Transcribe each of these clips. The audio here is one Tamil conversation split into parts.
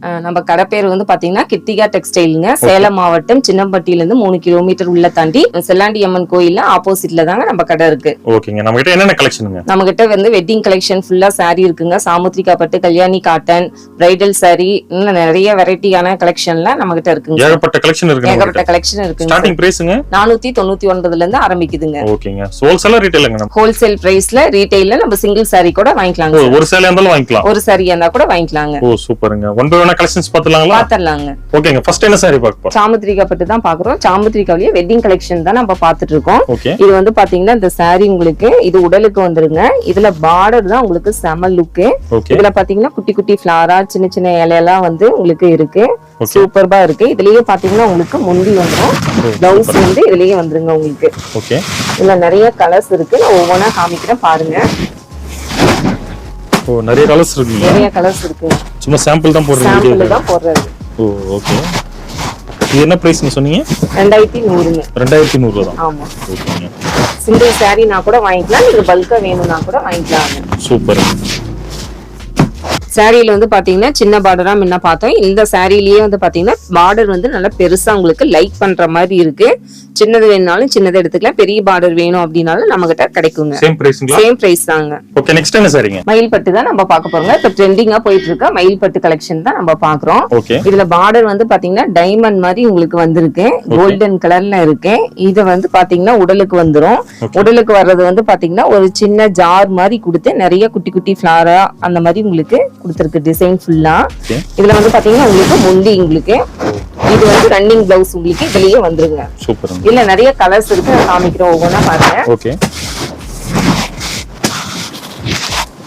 நம்ம கடை பேர் வந்து பாத்தீங்கன்னா கிருத்திகா டெக்ஸ்டைலுங்க. சேலம் மாவட்டம் சின்னம்பட்டியில இருந்து 3 கிலோமீட்டர் உள்ள தாண்டி செல்லாண்டி அம்மன் கோயில்ல ஆப்போசிட்ல தாங்க நம்ம கடை இருக்கு. ஓகேங்க. நம்ம கிட்ட என்னென்ன கலெக்ஷனுங்க? நம்ம கிட்ட வந்து வெட்டிங் கலெக்ஷன் ஃபுல்லா saree இருக்குங்க. சாமுத்ரிகா பட்டு, கல்யாணி காட்டன், பிரைடல் saree, இன்னும் நிறைய வெரைட்டியான கலெக்ஷன்ல நம்ம கிட்ட இருக்குங்க. ஏகப்பட்ட கலெக்ஷன் இருக்கு. ஏகப்பட்ட கலெக்ஷன் இருக்குங்க. ஸ்டார்டிங் பிரைஸ்ங்க 499ல இருந்து ஆரம்பிக்குதுங்க. ஓகேங்க. ஹோல்சேலா ரீட்டைலுங்க? ஹோல்சேல் பிரைஸ்ல ரீட்டைல்ல நம்ம சிங்கிள் saree கூட வாங்கிக்கலாங்க. ஒரு saree இருந்தாலும் வாங்கிக்கலாம். ஒரு saree இருந்தா கூட வாங்கிக்கலாங்க. ஓ சூப்பருங்க. ஒன் பை ஒன் கலெக்ஷன்ஸ் பாத்துலாங்களா? பாத்துறலாங்க. ஓகேங்க. ஃபர்ஸ்ட் என்ன saree பார்க்க போறோம்? சாமுத்ரிகா பட்டு தான் பாக்குறோம். சாமுத்ரிகாவிலேயே வெட்டிங் கலெக்ஷன் தான் நம்ம பாத்துட்டு இருக்கோம். ஓகே. இது வந்து பாத்தீங்கன்னா இந்த saree உங்களுக்கு இது உடலுக்கு வந்துருங்க. இதுல பார்டர் தான் உங்களுக்கு செம லுக். இதுல பாத்தீங்கன்னா குட்டி குட்டி ஃபிளாரா சின்ன சின்ன இலையெல்லாம் வந்து உங்களுக்கு இருக்கு. சூப்பர்பா இருக்கு. இதுலயே பாத்தீங்கன்னா உங்களுக்கு முந்தி வந்துரும். பிளவுஸ் வந்து இதுலயே வந்துருங்க உங்களுக்கு. ஓகே. இதுல நிறைய கலர்ஸ் இருக்கு. நான் ஒவ்வொன்றா காமிக்கிறேன் பாருங்க. ஓ நிறைய கலர்ஸ் இருக்கு. நிறைய கலர்ஸ் இருக்கு. சும்மா சாம்பிள் தான் போடுறீங்க. சாம்பிள் தான் போடுறது. ஓ ஓகே. இது என்ன பிரைஸ்ங்க சொன்னீங்க? 2100ங்க. 2100 தான். ஆமா. ஓகேங்க. சிங்கிள் saree நான் கூட வாங்கிக்கலாம். நீங்க பல்கா வேணும்னா கூட வாங்கிக்கலாம். சூப்பர். சாரியில வந்து பாத்தீங்கன்னா சின்ன பார்டரா முன்ன பார்த்தோம். இந்த சாரிலேயே வந்து பாத்தீங்கன்னா பார்டர் வந்து நல்லா பெருசா உங்களுக்கு லைக் பண்ற மாதிரி இருக்கு. சின்னது வேணும்னாலும் சின்னதை எடுத்துக்கலாம். பெரிய பார்டர் வேணும் அப்படின்னாலும் நம்ம கிட்ட கிடைக்குங்க. சேம் பிரைஸ்ங்களா? சேம் பிரைஸ் தாங்க. ஓகே. நெக்ஸ்ட் என்ன சாரிங்க? மயில் பட்டு தான் நம்ம பார்க்க போறோங்க. இப்ப ட்ரெண்டிங்கா போயிட்டு இருக்க மயில் பட்டு கலெக்ஷன் தான் நம்ம பாக்குறோம். ஓகே. இதுல பார்டர் வந்து பாத்தீங்கன்னா டைமண்ட் மாதிரி உங்களுக்கு வந்திருக்கு. கோல்டன் கலர்ல இருக்கு. இது வந்து பாத்தீங்கன்னா உடலுக்கு வந்துரும். உடலுக்கு வர்றது வந்து பாத்தீங்கன்னா ஒரு சின்ன ஜார் மாதிரி கொடுத்து நிறைய குட்டி குட்டி ஃபிளாரா அந்த மாதிரி உங்களுக்கு கொடுத்திருக்கு டிசைன் ஃபுல்லா. இதுல வந்து பாத்தீங்கன்னா உங்களுக்கு முந்தி உங்களுக்கு இது வந்து ரன்னிங் பிளவுஸ் உங்களுக்கு இதுலயே வந்துருங்க. சூப்பர். இல்ல நிறைய கலர்ஸ் இருக்கு. நான் காமிக்கிறேன் ஒவ்வொன்றா பாருங்க. ஓகே.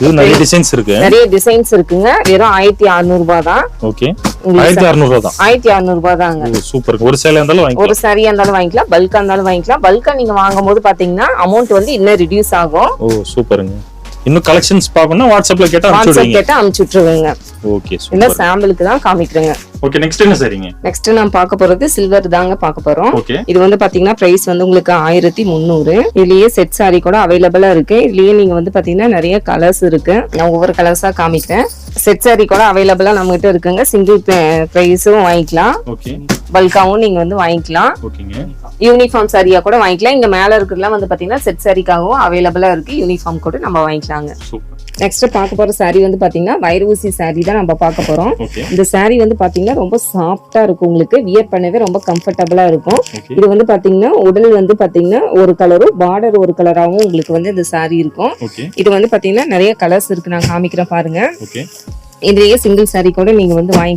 இது நிறைய டிசைன்ஸ் இருக்கு. நிறைய டிசைன்ஸ் இருக்குங்க. வெறும் 1600 ரூபாய் தான். ஓகே. 1600 தான். 1600 ரூபாய் தாங்க. சூப்பர். ஒரு சேலை இருந்தாலும் வாங்கிக்கலாம். ஒரு சாரியா இருந்தாலும் வாங்கிக்கலாம். பல்கா இருந்தாலும் வாங்கிக்கலாம். பல்கா நீங்க வாங்கும்போது பாத்தீங்கன்னா அமௌண்ட் வந்து இன்னும் ரிடியூஸ் ஆகும். ஓ சூப்பருங்க. இன்னும் கலெக்ஷன்ஸ் பார்க்கணும்னா வாட்ஸ்அப்ல கேட்டா அனுப்பிச்சு விட்டுருவீங்க. Okay super. இல்ல சாம்பிளுக்கு தான் காமிக்கிறேங்க. ஓகே. நெக்ஸ்ட் என்ன சரிங்க? நெக்ஸ்ட் நான் பார்க்க போறது சில்வர் தாங்க பார்க்க போறோம். ஓகே. இது வந்து பாத்தீங்கன்னா பிரைஸ் வந்து உங்களுக்கு 1300. இதுலயே செட் சாரி கூட அவைலபிளா இருக்கு. இதுலயே நீங்க வந்து பாத்தீங்கன்னா நிறைய கலர்ஸ் இருக்கு. நான் ஒவ்வொரு கலர்ஸா காமிக்கிறேன். செட் சாரி கூட அவைலபிளா நம்ம கிட்ட இருக்குங்க. சிங்கிள் பிரைஸும் வாங்கிக்கலாம். ஓகே. பல்காவும் நீங்க வந்து வாங்கிக்கலாம். ஓகேங்க. யூனிஃபார்ம் சாரியா கூட வாங்கிக்கலாம். இங்க மேல இருக்கிறதுலாம் வந்து பாத்தீங்கன்னா செட் சாரிக்காகவும் அவைலபிளா இருக்கு. யூனிஃபார்ம் கூட நம்ம வாங்கிக்கலாங்க. நெக்ஸ்ட் பார்க்க போற சாரி வந்து பாத்தீங்கன்னா வைரூசி சாரி தான் நம்ம பார்க்க போறோம். இந்த சாரி வந்து பாத்தீங்கன்னா ரொம்ப சாஃப்டா இருக்கும். உங்களுக்கு வியர் பண்ணவே ரொம்ப கம்ஃபர்டபுளா இருக்கும். இது வந்து பாத்தீங்கன்னா உடல் வந்து பாத்தீங்கன்னா ஒரு கலரும் பார்டர் ஒரு கலராகவும் உங்களுக்கு வந்து இந்த சாரி இருக்கும். இது வந்து பாத்தீங்கன்னா நிறைய கலர்ஸ் இருக்கு. நான் காமிக்கிறேன் பாருங்க. இதுலயே சிங்கிள் சாரி கூட நீங்க வந்து வாங்கிக்கலாம்.